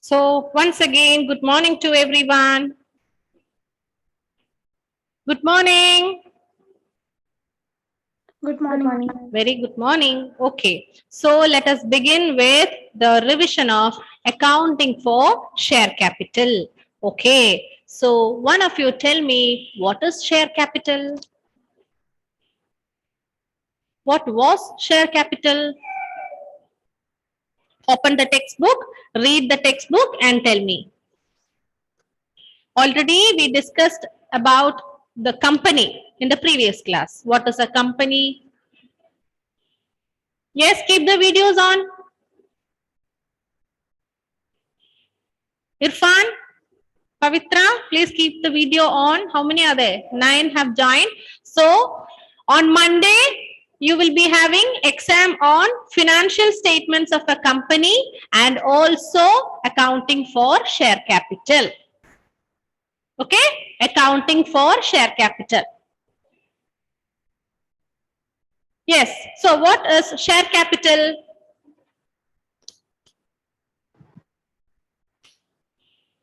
So once again, good morning to everyone. Good morning. Good morning. Very good morning. Okay. So let us begin with the revision of accounting for share capital. Okay. So one of you tell me, what is share capital? What was share capital? Open the textbook, read the textbook and tell me. Already we discussed about the company in the previous class. What is a company? Yes, keep the videos on. Irfan, Pavitra, please keep the video on. How many are there? 9 have joined. So, on Monday, you will be having exam on financial statements of a company and also accounting for share capital. Okay? Accounting for share capital. Yes. So, what is share capital?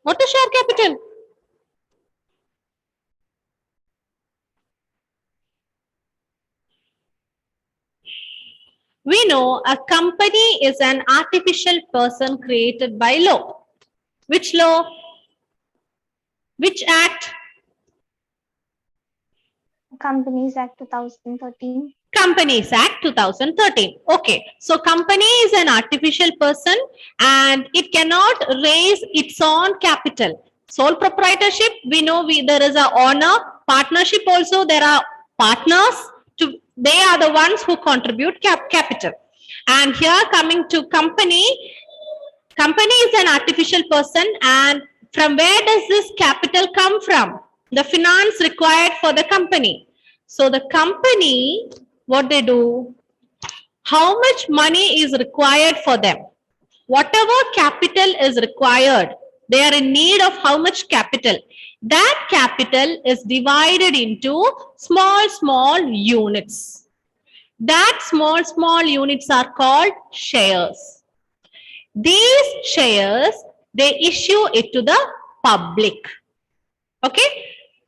What is share capital? We know a company is an artificial person created by law. Which law? Which act? Companies Act 2013. Companies Act 2013. Okay. So company is an artificial person and it cannot raise its own capital. Sole proprietorship, we know there is a owner. Partnership also, there are partners. They are the ones who contribute capital. And here coming to company is an artificial person, and from where does this capital come from? The finance required for the company. So the company, what they do, how much money is required for them? Whatever capital is required, they are in need of how much capital? That capital is divided into small units. That small units are called shares. These shares, they issue it to the public. Okay?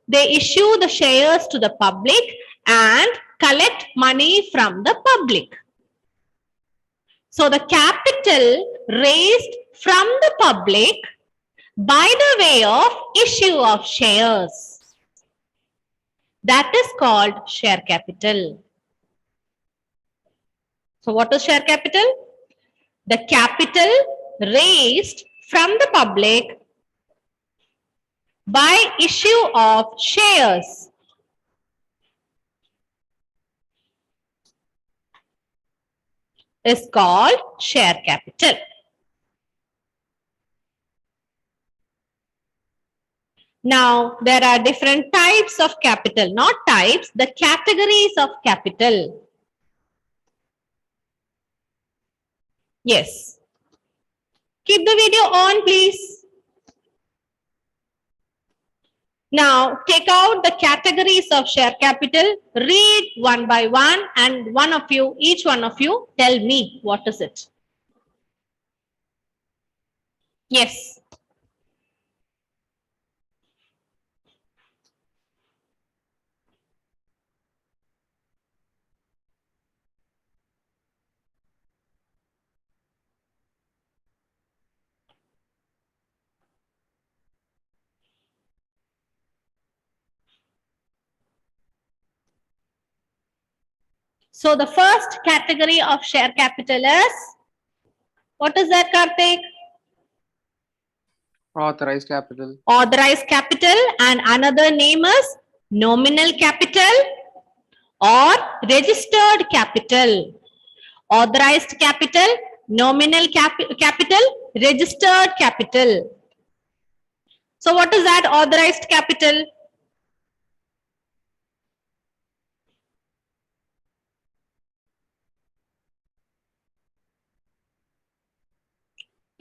They issue the shares to the public and collect money from the public. So the capital raised from the public by the way of issue of shares, that is called share capital. So what is share capital? The capital raised from the public by issue of shares. Is called share capital. Now, there are different types of capital, not types, the categories of capital. Yes. Keep the video on, please. Now, take out the categories of share capital, read one by one, and each one of you, tell me what is it. Yes. So, the first category of share capital is, what is that, Karthik? Authorized capital. Authorized capital, and another name is nominal capital or registered capital. Authorized capital, nominal capital, registered capital. So what is that authorized capital?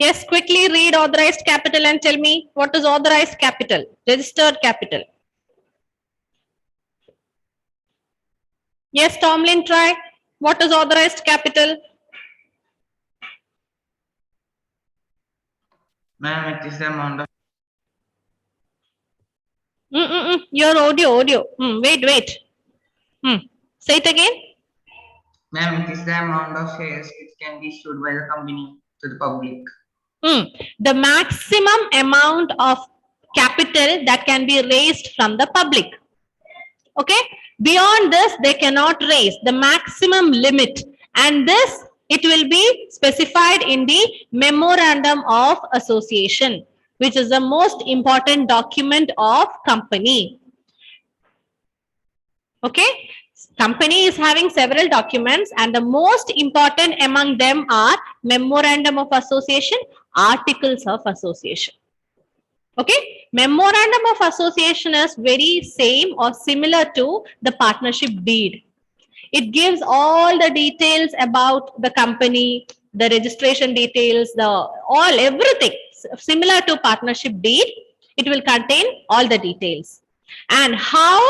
Yes, quickly read authorized capital and tell me what is authorized capital, registered capital. Yes, Tomlin, try. What is authorized capital? Ma'am, it is the amount of Your audio. Wait. Say it again. Ma'am, it is the amount of shares which can be issued by the company to the public. The maximum amount of capital that can be raised from the public. Okay. Beyond this, they cannot raise the maximum limit, and this it will be specified in the memorandum of association, which is the most important document of company. Okay. Company is having several documents, and the most important among them are memorandum of association, articles of association. Okay. Memorandum of association is very same or similar to the partnership deed. It gives all the details about the company, the registration details, everything similar to partnership deed. It will contain all the details and how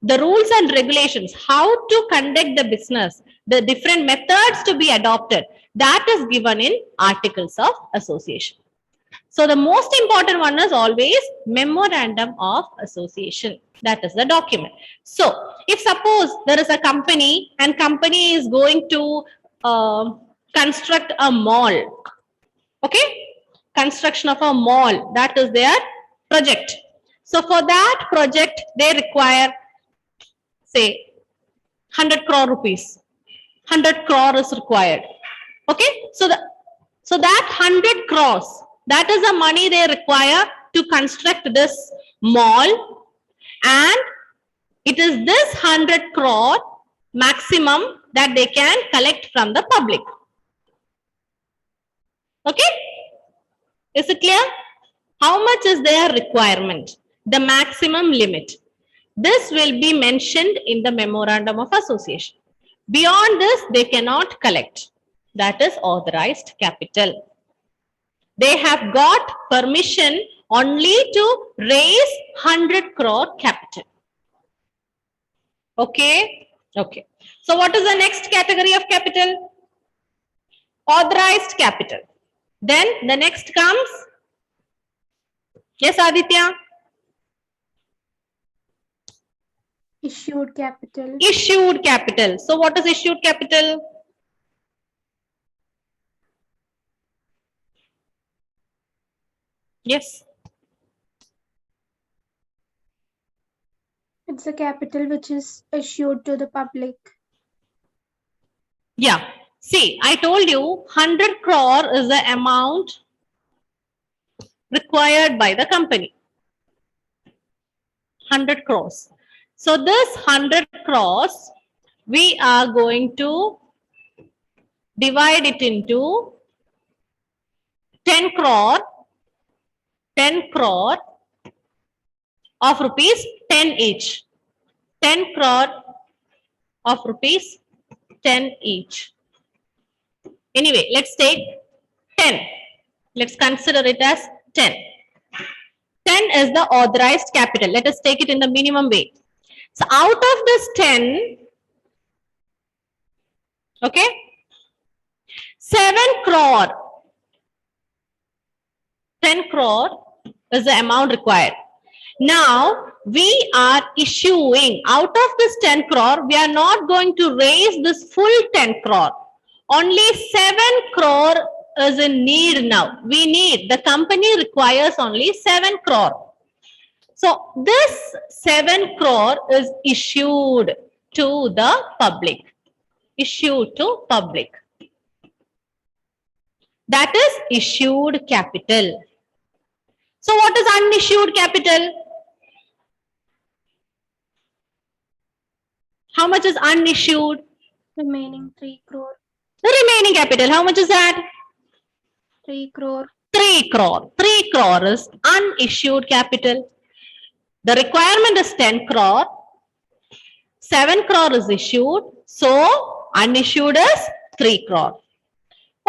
the rules and regulations, how to conduct the business, the different methods to be adopted, that is given in articles of association. So the most important one is always memorandum of association. That is the document. So if suppose there is a company and company is going to construct a mall, okay, construction of a mall, that is their project. So for that project, they require, say, 100 crore rupees. 100 crore is required. Okay, so that 100 crores, that is the money they require to construct this mall, and it is this 100 crore maximum that they can collect from the public. Okay, is it clear? How much is their requirement? The maximum limit. This will be mentioned in the memorandum of association. Beyond this, they cannot collect. That is authorized capital. They have got permission only to raise 100 crore capital. Okay. Okay. So what is the next category of capital? Authorized capital. Then the next comes. Yes, Aditya. Issued capital. Issued capital. So what is issued capital? Yes. It's a capital which is issued to the public. Yeah. See, I told you 100 crore is the amount required by the company. 100 crores. So this 100 crores, we are going to divide it into 10 crore of rupees 10 each. 10 crore of rupees 10 each. Anyway, let's take 10. Let's consider it as 10. 10 is the authorized capital. Let us take it in the minimum way. So out of this 10, okay, 7 crore, 10 crore is the amount required. Now, we are issuing out of this 10 crore, we are not going to raise this full 10 crore. Only 7 crore is in need now. The company requires only 7 crore. So, this 7 crore is issued to the public. Issued to public. That is issued capital. So, what is unissued capital? How much is unissued? Remaining 3 crore. The remaining capital, how much is that? 3 crore. 3 crore. 3 crore is unissued capital. The requirement is 10 crore. 7 crore is issued. So, unissued is 3 crore.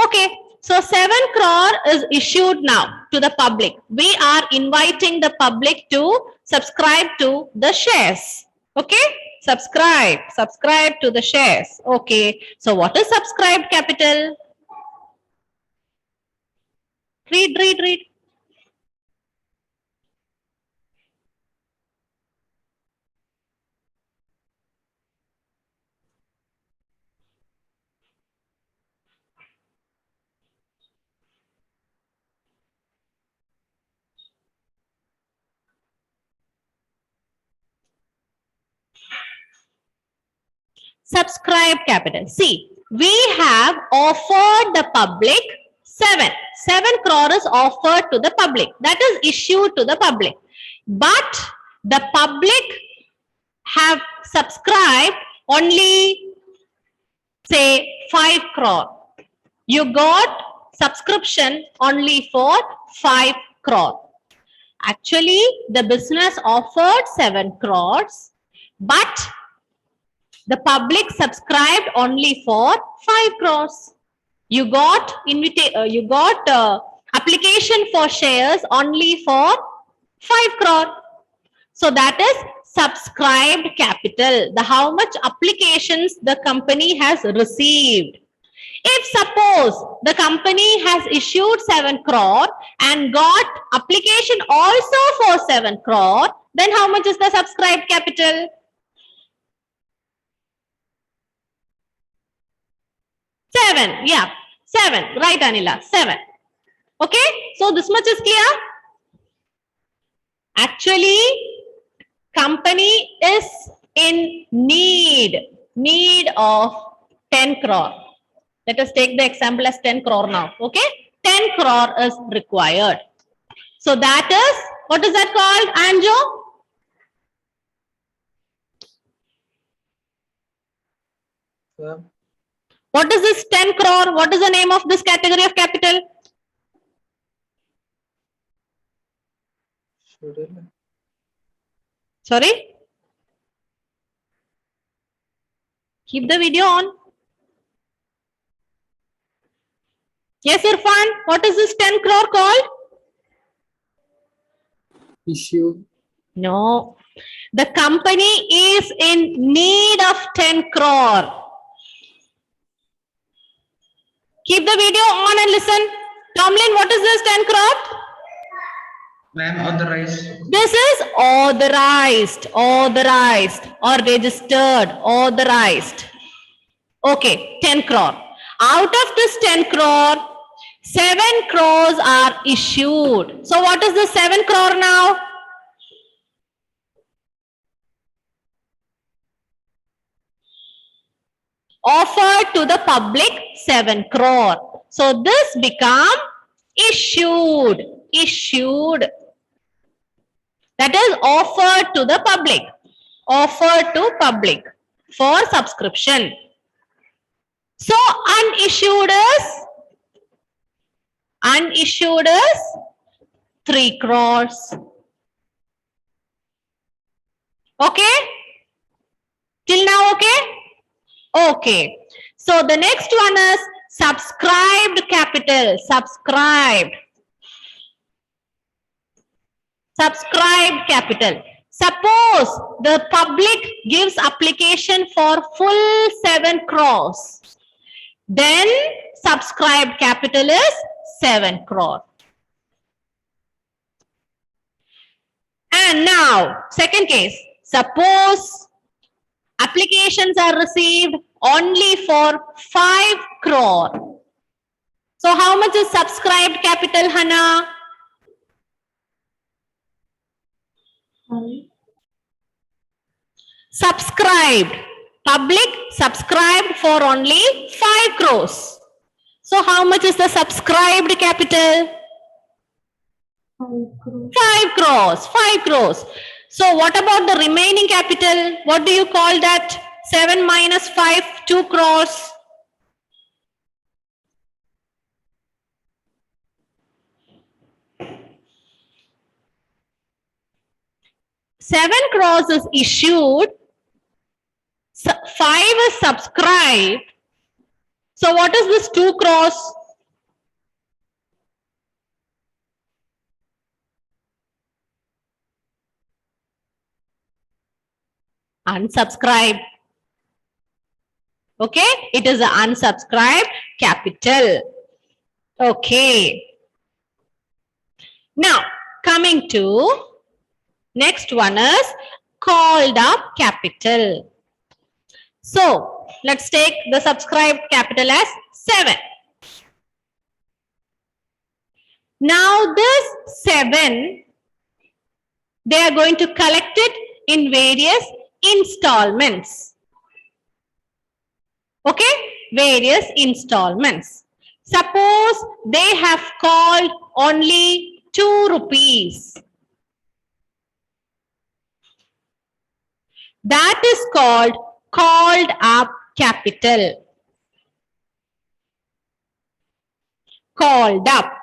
Okay. So, 7 crore is issued now to the public. We are inviting the public to subscribe to the shares. Okay. Subscribe to the shares. Okay. So, what is subscribed capital? Read. Subscribe capital. See, we have offered the public 7. 7 crore is offered to the public. That is issued to the public. But the public have subscribed only, say, 5 crore. You got subscription only for 5 crore. Actually, the business offered 7 crores, but the public subscribed only for 5 crores. You got application for shares only for 5 crore. So that is subscribed capital. The how much applications the company has received. If suppose the company has issued 7 crore and got application also for 7 crore, then how much is the subscribed capital? Seven, yeah, 7, right, Anila, 7. Okay, so this much is clear. Actually, company is in need of 10 crore. Let us take the example as 10 crore now. Okay, 10 crore is required. So that is, what is that called, Anjo? What is this 10 crore? What is the name of this category of capital? Sorry? Keep the video on. Yes, Irfan, what is this 10 crore called? Issue. No. The company is in need of 10 crore. Keep the video on and listen. Tomlin, what is this 10 crore? Ma'am, authorized. This is authorized or registered, authorized. Okay, 10 crore. Out of this 10 crore, 7 crores are issued. So what is the 7 crore now? Offered to the public 7 crore. So this become issued. That is offered to the public. Offered to public for subscription. So unissued is 3 crores. Okay? Till now, okay? Okay. So the next one is subscribed capital. Subscribed capital. Suppose the public gives application for full 7 crores. Then subscribed capital is 7 crore. And now, second case. Suppose applications are received only for 5 crore. So how much is subscribed capital, Hannah? Subscribed. Public subscribed for only 5 crores. So how much is the subscribed capital? 5 crores. 5 crores. So what about the remaining capital? What do you call that? 7 minus 5, 2 crores. 7 crores is issued. 5 is subscribed. So what is this 2 crores? Unsubscribed. Okay, it is an unsubscribed capital. Okay. Now, coming to next one is called up capital. So, let's take the subscribed capital as 7. Now, this 7, they are going to collect it in various installments. Okay, various installments. Suppose they have called only 2 rupees. That is called up capital. Called up.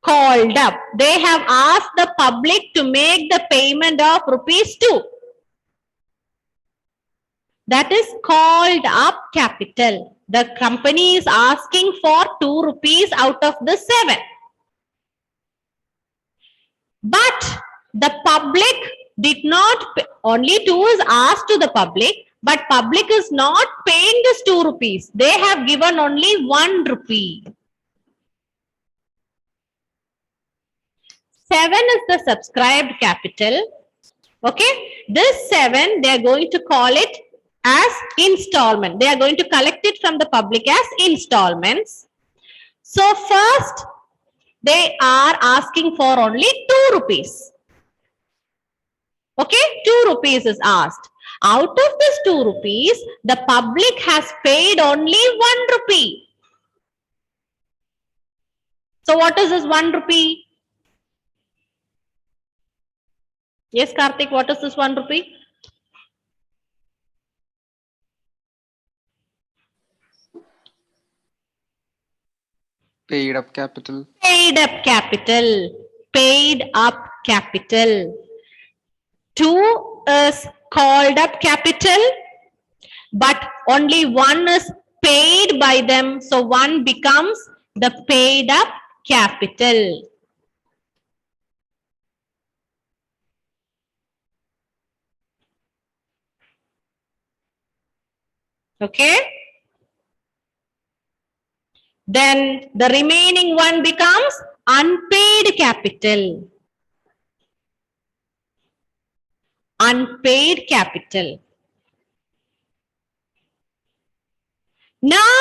Called up. They have asked the public to make the payment of rupees 2. That is called up capital. The company is asking for 2 rupees out of the 7. But the public did not pay, only 2 is asked to the public, but public is not paying this 2 rupees. They have given only 1 rupee. 7 is the subscribed capital. Okay, this 7 they are going to call it as installment. They are going to collect it from the public as installments. So first they are asking for only 2 rupees. Okay, 2 rupees is asked. Out of this 2 rupees, the public has paid only 1 rupee. So what is this 1 rupee? Yes, Karthik, what is this 1 rupee? Paid up capital. Paid up capital. Paid up capital. 2 is called up capital, but only 1 is paid by them. So 1 becomes the paid up capital. Okay. Then the remaining 1 becomes unpaid capital. Unpaid capital. Now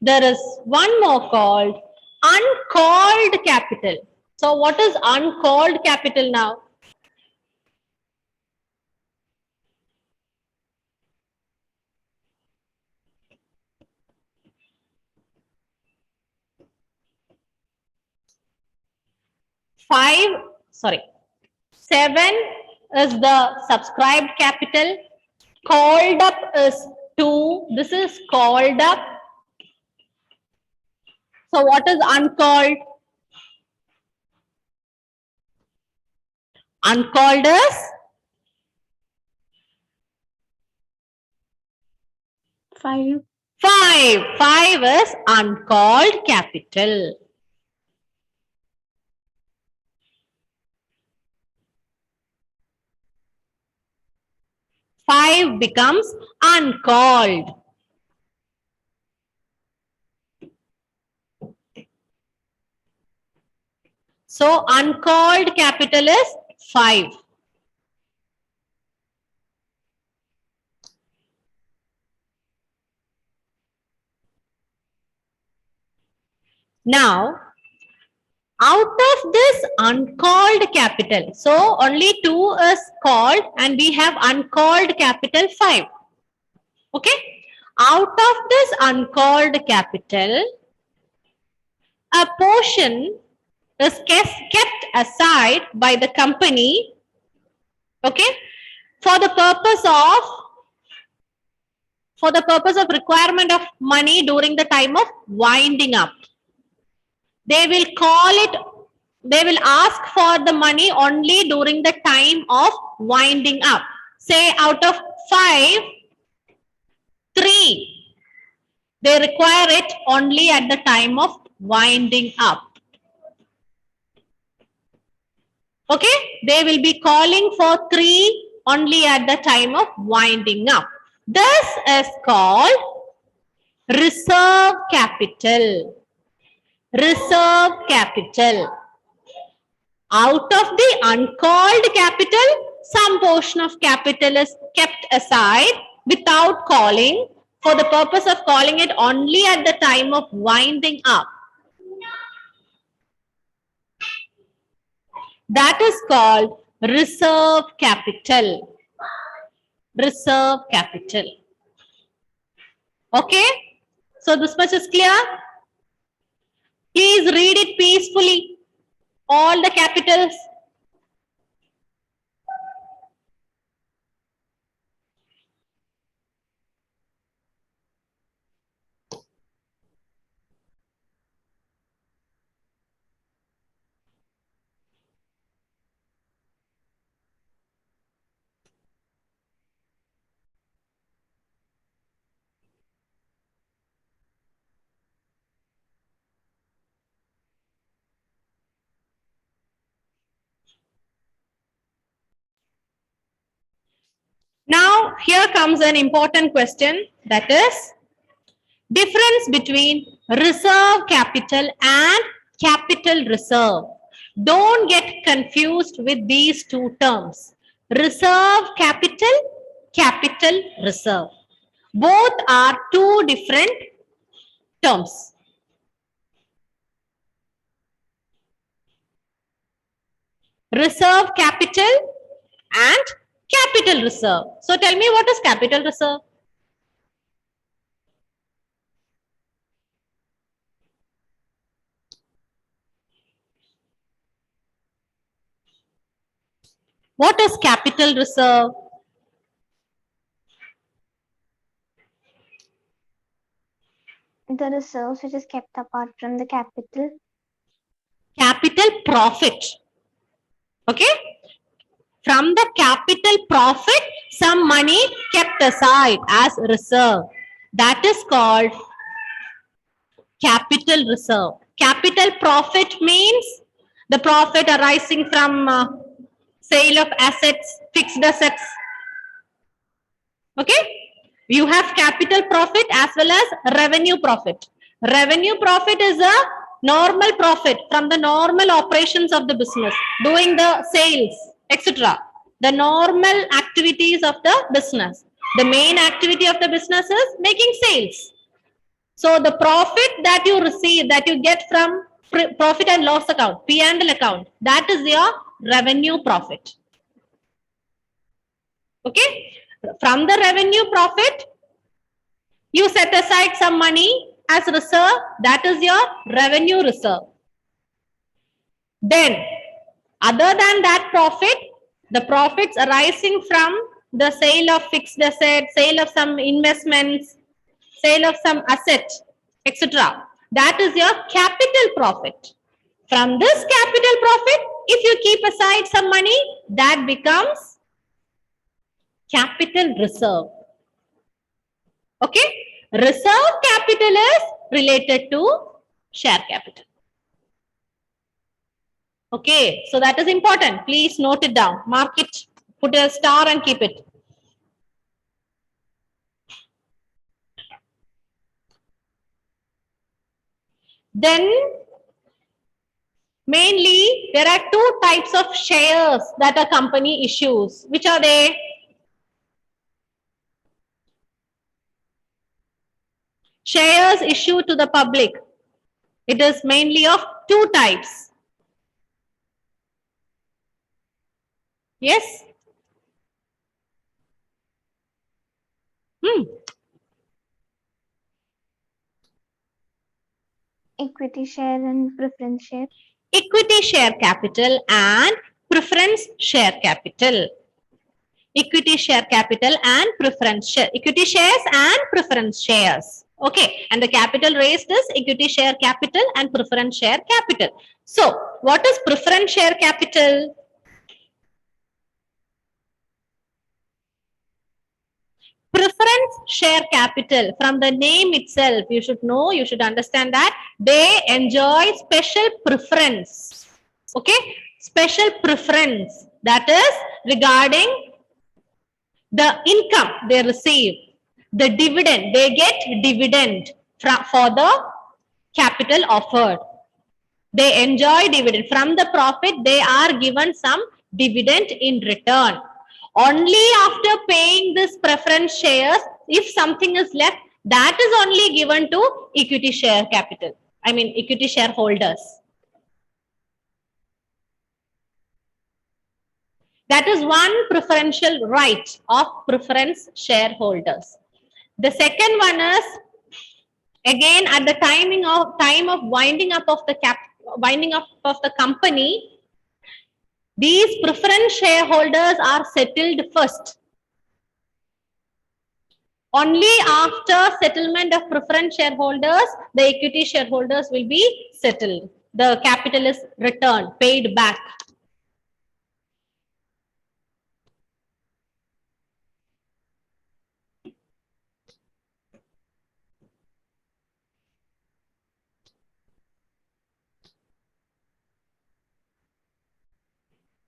there is one more called uncalled capital. So what is uncalled capital now? Seven is the subscribed capital. Called up is 2. This is called up. So what is uncalled? Uncalled is 5. 5. 5 is uncalled capital. Five becomes uncalled. So uncalled capital is 5. Now, out of this uncalled capital, so only 2 is called and we have uncalled capital 5. Okay. Out of this uncalled capital, a portion is kept aside by the company, okay, for the purpose of requirement of money during the time of winding up. They will ask for the money only during the time of winding up. Say out of 5, 3, they require it only at the time of winding up. Okay, they will be calling for 3 only at the time of winding up. This is called reserve capital. Reserve capital. Out of the uncalled capital, some portion of capital is kept aside without calling for the purpose of calling it only at the time of winding up. That is called reserve capital. Reserve capital. Okay? So this much is clear? Please read it peacefully. All the capitals. Now, here comes an important question, that is difference between reserve capital and capital reserve. Don't get confused with these two terms. Reserve capital, capital reserve. Both are two different terms. Reserve capital and capital reserve. So tell me, what is capital reserve? What is capital reserve? The reserves which is kept apart from the capital. Capital profit. Okay? From the capital profit, some money kept aside as reserve. That is called capital reserve. Capital profit means the profit arising from sale of assets, fixed assets. Okay? You have capital profit as well as revenue profit. Revenue profit is a normal profit from the normal operations of the business, doing the sales, etc. The normal activities of the business. The main activity of the business is making sales. So the profit that you receive, that you get from profit and loss account, P&L account, that is your revenue profit. Okay? From the revenue profit, you set aside some money as reserve, that is your revenue reserve. Then, other than that profit, the profits arising from the sale of fixed assets, sale of some investments, sale of some asset, etc. That is your capital profit. From this capital profit, if you keep aside some money, that becomes capital reserve. Okay? Reserve capital is related to share capital. Okay, so that is important. Please note it down. Mark it. Put a star and keep it. Then, mainly, there are two types of shares that a company issues. Which are they? Shares issued to the public. It is mainly of two types. Yes? Equity share and preference share. Equity share capital and preference share capital. Equity share capital and preference share. Equity shares and preference shares. Okay, and the capital raised is equity share capital and preference share capital. So, what is preference share capital? Preference share capital, from the name itself, you should know, you should understand that they enjoy special preference. Okay, special preference, that is regarding the income they receive. the dividend, they get dividend for the capital offered. They enjoy dividend. From the profit, they are given some dividend in return. Only after paying this preference shares, if something is left, that is only given to equity share capital. I mean, equity shareholders. That is one preferential right of preference shareholders. The second one is, again, at the time of winding up of the company, these preference shareholders are settled first. Only after settlement of preference shareholders, the equity shareholders will be settled. The capital is returned, paid back.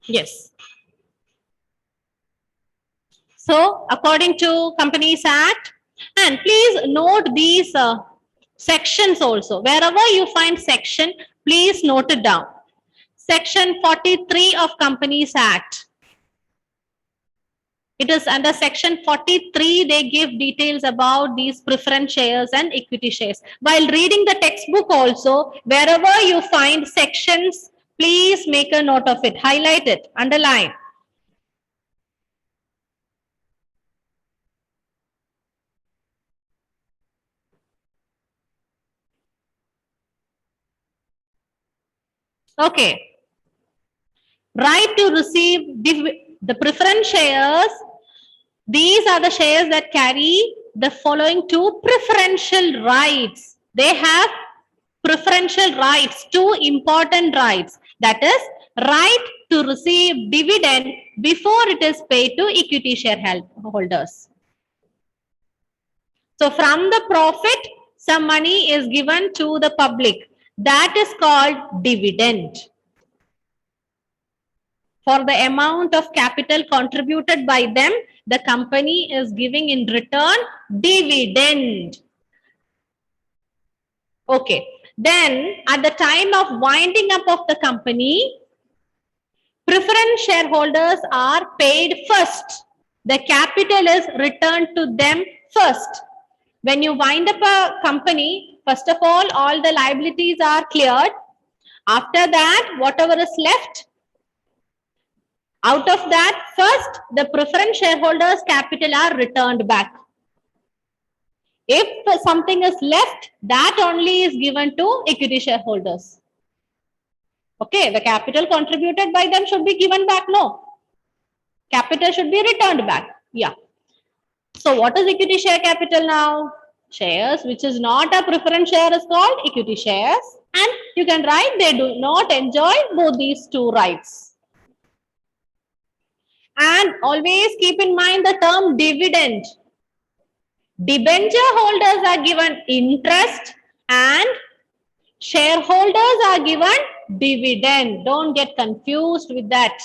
Yes. So, according to Companies Act, and please note these sections also. Wherever you find section, please note it down. Section 43 of Companies Act. It is under section 43, they give details about these preference shares and equity shares. While reading the textbook also, wherever you find sections, please make a note of it, highlight it, underline. Okay. Right to receive the preference shares. These are the shares that carry the following two preferential rights. They have preferential rights, two important rights. That is, right to receive dividend before it is paid to equity shareholders. So from the profit, some money is given to the public. That is called dividend. For the amount of capital contributed by them, the company is giving in return dividend. Okay. Then at the time of winding up of the company, preference shareholders are paid first. The capital is returned to them first. When you wind up a company, first of all the liabilities are cleared. After that, whatever is left, out of that, first, the preference shareholders' capital are returned back. If something is left, that only is given to equity shareholders. Okay, the capital contributed by them should be given back. No. Capital should be returned back. Yeah. So, what is equity share capital now? Shares, which is not a preference share, is called equity shares. And you can write they do not enjoy both these two rights. And always keep in mind the term dividend. Debenture holders are given interest and shareholders are given dividend. Don't get confused with that.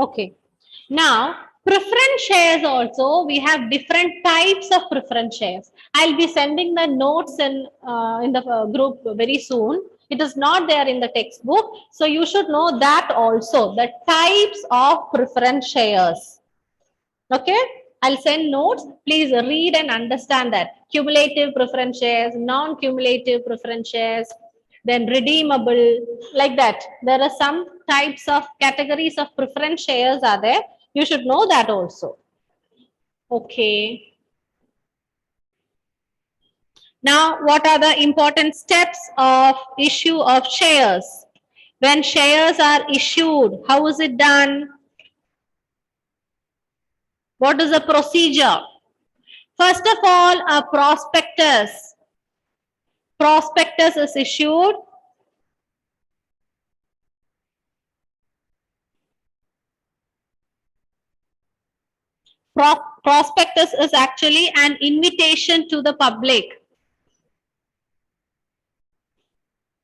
Okay. Now, preference shares also, we have different types of preference shares. I'll be sending the notes in the group very soon. It is not there in the textbook. So, you should know that also, the types of preference shares. Okay. I'll send notes. Please read and understand that. Cumulative preference shares, non-cumulative preference shares, then redeemable, like that. There are some types of categories of preference shares are there. You should know that also. Okay. Now, what are the important steps of issue of shares? When shares are issued, how is it done? What is the procedure? First of all, a prospectus. prospectus is issued. Prospectus is actually an invitation to the public.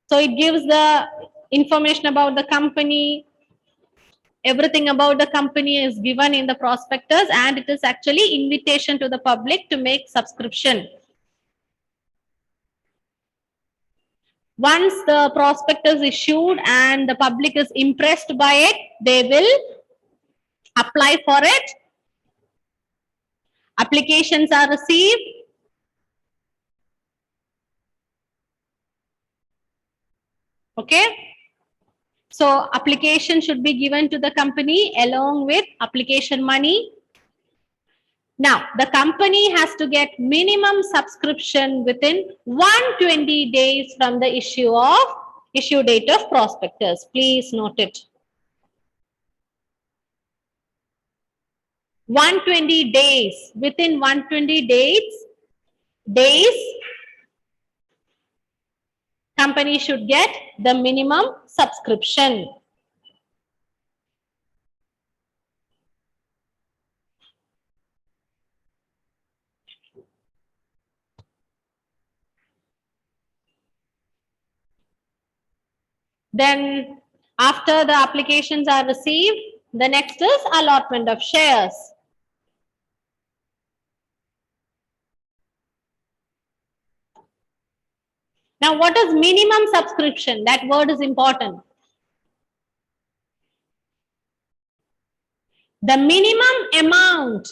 So it gives the information about the company. Everything about the company is given in the prospectus, and it is actually invitation to the public to make subscription. Once the prospectus is issued and the public is impressed by it, they will apply for it. Applications are received. Okay. So application should be given to the company along with application money. Now, the company has to get minimum subscription within 120 days from the issue date of prospectus. Please note it. 120 days. Within 120 days, company should get the minimum subscription. Then after the applications are received, the next is allotment of shares. Now, what is minimum subscription? That word is important. The minimum amount,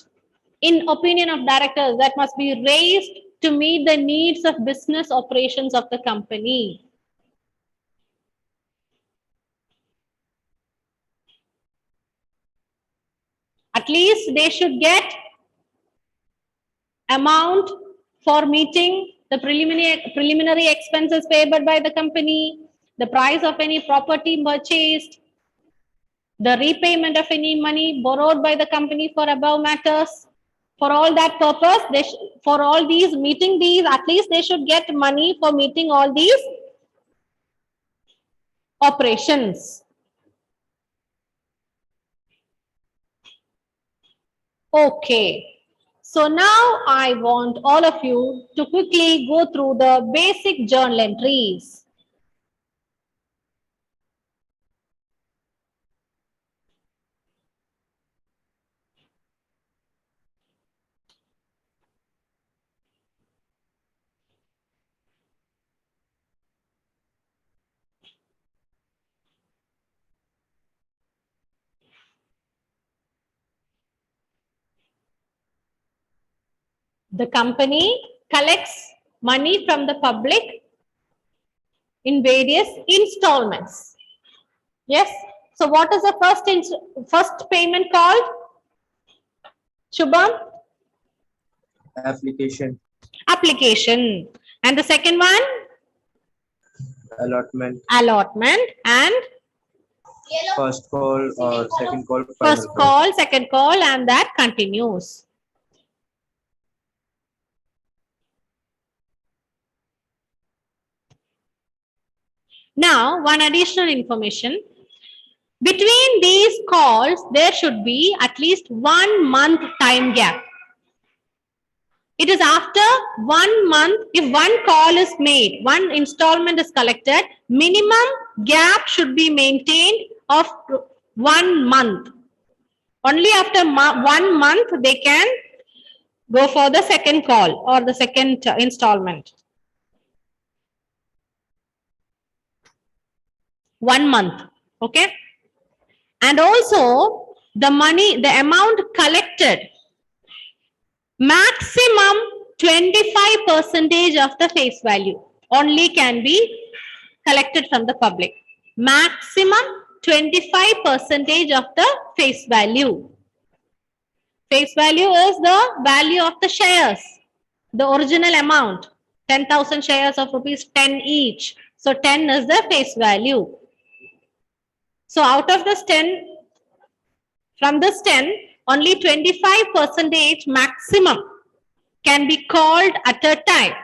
in opinion of directors, that must be raised to meet the needs of business operations of the company. At least they should get amount for meeting the preliminary expenses payable by the company, the price of any property purchased, the repayment of any money borrowed by the company for above matters. For all that purpose, for all these, meeting these, at least they should get money for meeting all these operations. Okay. So now I want all of you to quickly go through the basic journal entries. The company collects money from the public in various installments. Yes. So what is the first payment called? Shubham? Application. Application. And the second one? Allotment. Allotment. And? First call or second call. First call, second call, and that continues. Now, one additional information. Between these calls, there should be at least 1 month time gap. It is after 1 month, if one call is made, one installment is collected, minimum gap should be maintained of 1 month. Only after 1 month, they can go for the second call or the second installment. 1 month. Okay. And also the money, the amount collected, maximum 25% of the face value only can be collected from the public. Maximum 25% of the face value. Face value is the value of the shares, the original amount, 10,000 shares of rupees 10 each. So 10 is the face value. So out of this 10, from this 10, only 25% maximum can be called at a time.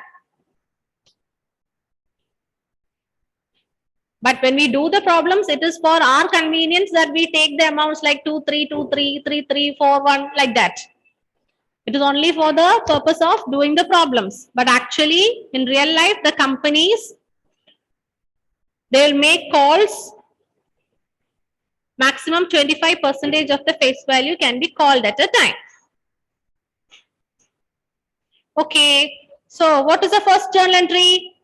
But when we do the problems, it is for our convenience that we take the amounts like 2, 3, 2, 3, 3, 3, 4, 1, like that. It is only for the purpose of doing the problems. But actually, in real life, the companies, they will make calls. Maximum 25% of the face value can be called at a time. Okay. So what is the first journal entry?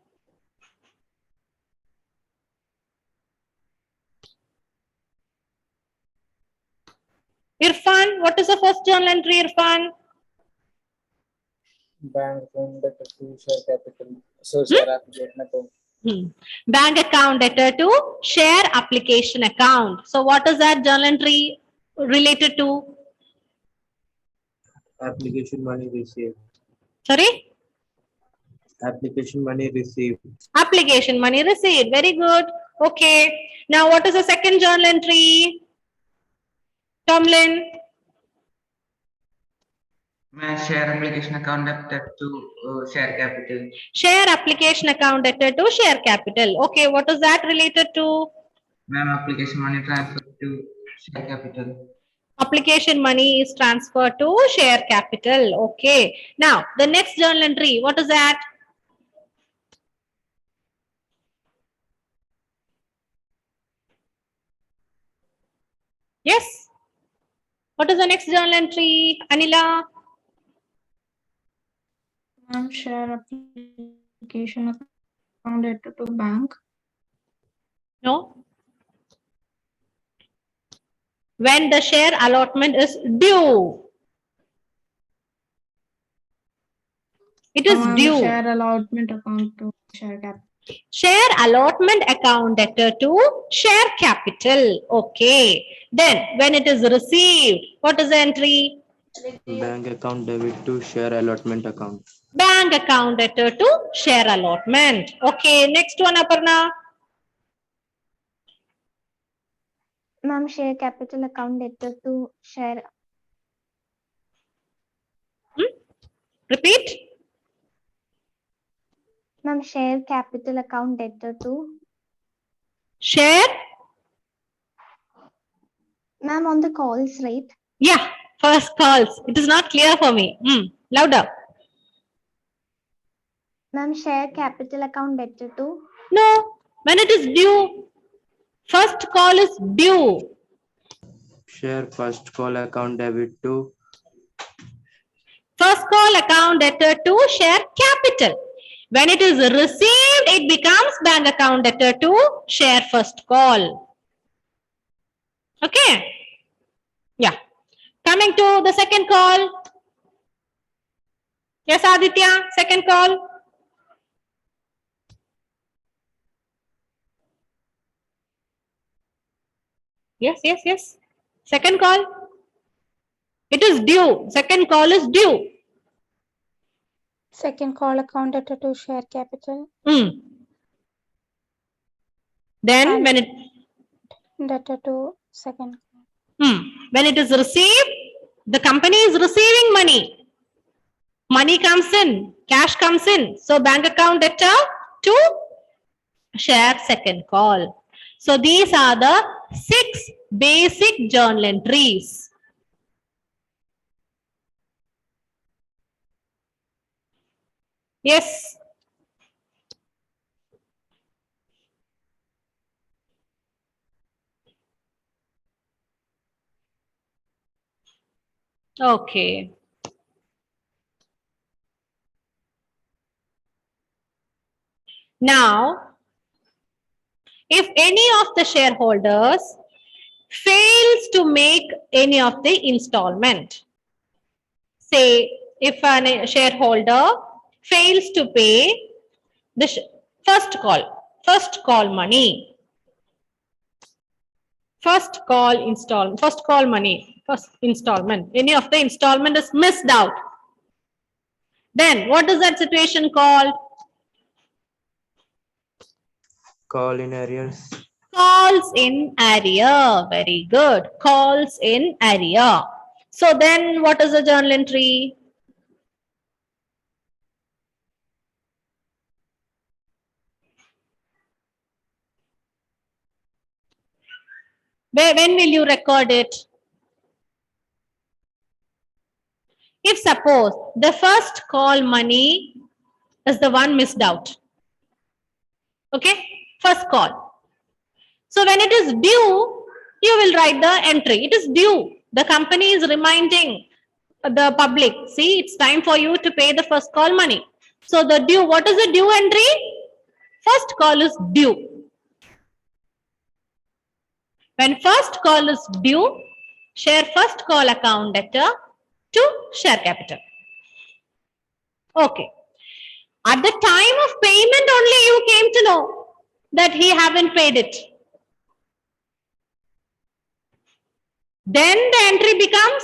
Irfan, what is the first journal entry, Irfan? Bank account debtor to share capital. So share application account. Bank account debtor to share application account. So what is that journal entry related to? Application money received. Sorry? Application money received. Application money received. Very good. Okay. Now what is the second journal entry? Tomlin. Ma'am, share application account debtor to share capital. Share application account debtor to share capital. Okay. What is that related to? Ma'am, application money transfer to share capital. Application money is transferred to share capital. Okay. Now the next journal entry. What is that? Yes. What is the next journal entry? Anila? Ma'am, share application account debtor to bank. No. When the share allotment is due. It is Ma'am, due. share allotment account to share capital. Share allotment account debtor to share capital. Okay. Then when it is received, what is the entry? Bank account debit to share allotment account. Bank account debtor to share allotment. Okay. Next one, Aparna. Ma'am, share capital account debtor to share. Repeat. Ma'am, share capital account debtor to. Share. Ma'am, on the calls, right? Yeah. First calls. It is not clear for me. Louder. Ma'am, share capital account debtor to. No. When it is due. First call is due. Share first call account debit to First call account debtor to share capital. When it is received, it becomes bank account debtor to share first call. Okay. Yeah. Coming to the second call. Yes, Aditya, second call. Yes, yes, yes. Second call. It is due. Second call is due. Second call account debtor to share capital. Then And- when it Debtor to second. when it is received, the company is receiving money. Money comes in, cash comes in. So bank account debtor to share second call. So these are the 6 basic journal entries. Yes. Okay. Now, if any of the shareholders fails to make any of the installment, say if a shareholder fails to pay the first call money, first call money, first installment, any of the installment is missed out, then what is that situation called? call in arrears. Calls in arrear. Very good. Calls in arrear. So then what is the journal entry? When will you record it? If suppose the first call money is the one missed out. Okay, first call. So when it is due, you will write the entry. It is due. The company is reminding the public, see, it's time for you to pay the first call money. So the due, what is the due entry? First call is due. When first call is due, share first call account debtor to share capital. Okay. At the time of payment only you came to know that he haven't paid it. Then the entry becomes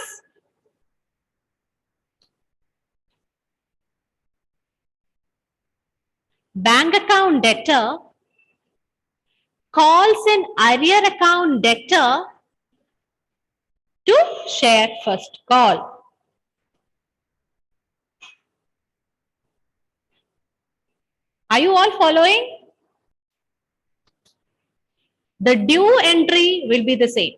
bank account debtor calls an arrear account debtor to share first call. Are you all following? The due entry will be the same.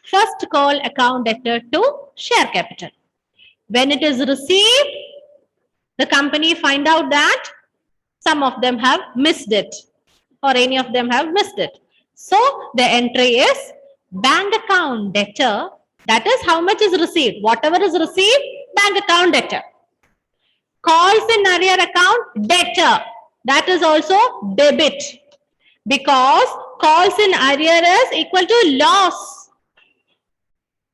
First call account debtor to share capital. When it is received, the company find out that some of them have missed it or any of them have missed it. So the entry is bank account debtor. That is how much is received. Whatever is received, bank account debtor. Calls in arrear account debtor. That is also debit. Because calls in arrear is equal to loss.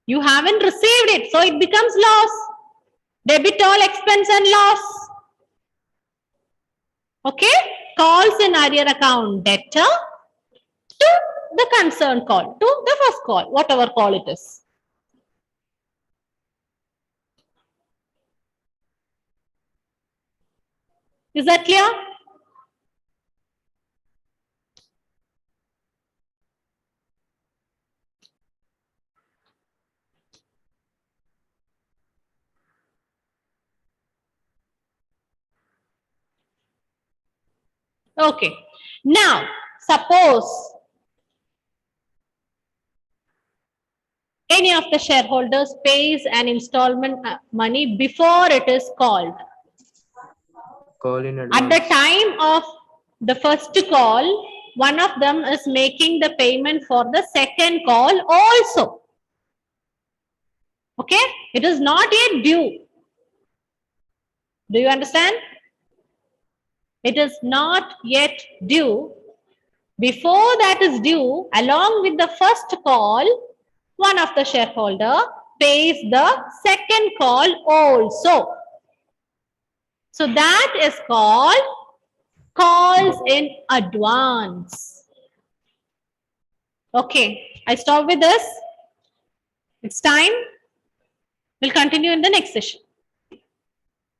You haven't received it, so it becomes loss. Debit all expense and loss. Okay? Calls in arrear account debtor to the concerned call, to the first call, whatever call it is. Is that clear? Okay. Now, suppose any of the shareholders pays an installment money before it is called. Call in At the advance. time of the first call, one of them is making the payment for the second call also. Okay? It is not yet due. Do you understand? It is not yet due. Before that is due, along with the first call, one of the shareholder pays the second call also. So that is called calls in advance. Okay, I stop with this. It's time. We'll continue in the next session.